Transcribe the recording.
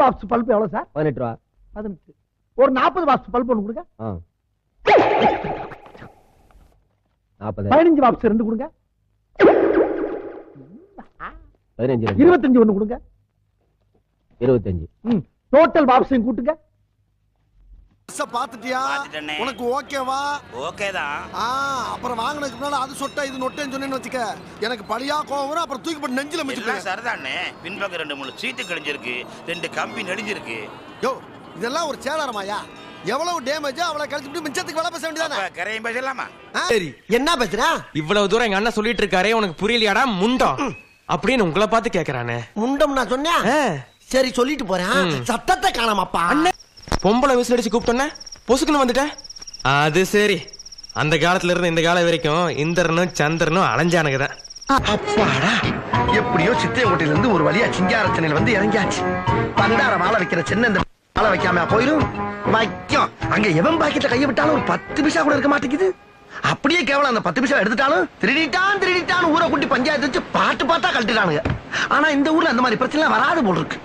Watts bulb எவ்வளவு sir? 18 ரூபா. 18. ஒரு 40 வாட்ஸ் பல்ப் ஒன்று கொடுங்க. 40. 15 வாட்ஸ் 2 கொடுங்க. 15. 25 ஒன்று கொடுங்க. 25. டோட்டல் வாட்ஸையும் கூட்டுங்க. பாத்துட்டியா? உனக்கு ஓகேவா? ஓகேதான். அப்புறம் வாங்கினதுக்கு முன்னால அது சொட்டா இது நொட்டேன்னு சொன்னேன்னு வச்சுக்க, எனக்கு பழியா கோவம் வரும். அப்புறம் தூக்கி போட்டு நெஞ்சில மிச்சிக்கலாம். சரிதானே. பின்பக்கம் 2-3 சீட்டு கிழிஞ்சிருக்கு, 2 கம்பி நெடிஞ்சிருக்கு. யோ, இதெல்லாம் ஒரு சேதாரமாயா? எவ்வளவு டேமேஜ் அவ்வளவு கழிச்சுட்டு மிச்சத்துக்கு வேலை பேச வேண்டியதானே? கரையும் பேசலாமா? சரி, என்ன பேசுற? இவ்வளவு தூரம் எங்க அண்ணன் சொல்லிட்டு இருக்காரே, உனக்கு புரியலையாடா முண்டம் அப்படின்னு உங்களை பார்த்து கேக்குறானே. முண்டம் நான் சொன்னேன். சரி சொல்லிட்டு போறேன். சத்தத்தை காணாமப்பா. பொம்பளை விசில் அடிச்சு கூப்பிட்டோன்னே பொசுக்குன்னு வந்துட்டேன். அது சரி. அந்த காலத்துல இருந்து இந்த காலம் வரைக்கும் இந்திரனும் சந்திரனும் அலைஞ்சானுங்கதான். அப்பாடா, எப்படியோ சித்திரங்கோட்டையில இருந்து ஒரு வழியா சிங்காரச்சனையில் வந்து இறங்கியாச்சு. பண்டார வாழ வைக்கிற சின்ன இந்த வாழ வைக்காம போயிரும். வைக்கும். அங்க எவன் பாக்கெட்ல கைய விட்டாலும் ஒரு 10 பைசா கூட இருக்க மாட்டேங்குது. அப்படியே கேவலம் அந்த 10 பைசா எடுத்துட்டாலும் திருடிட்டான் ஊரை கூட்டி பஞ்சாயத்து வச்சு பாட்டு பாட்டா கழட்டிட்டானுங்க. ஆனா இந்த ஊர்ல அந்த மாதிரி பிரச்சனை வராது போல் இருக்கு.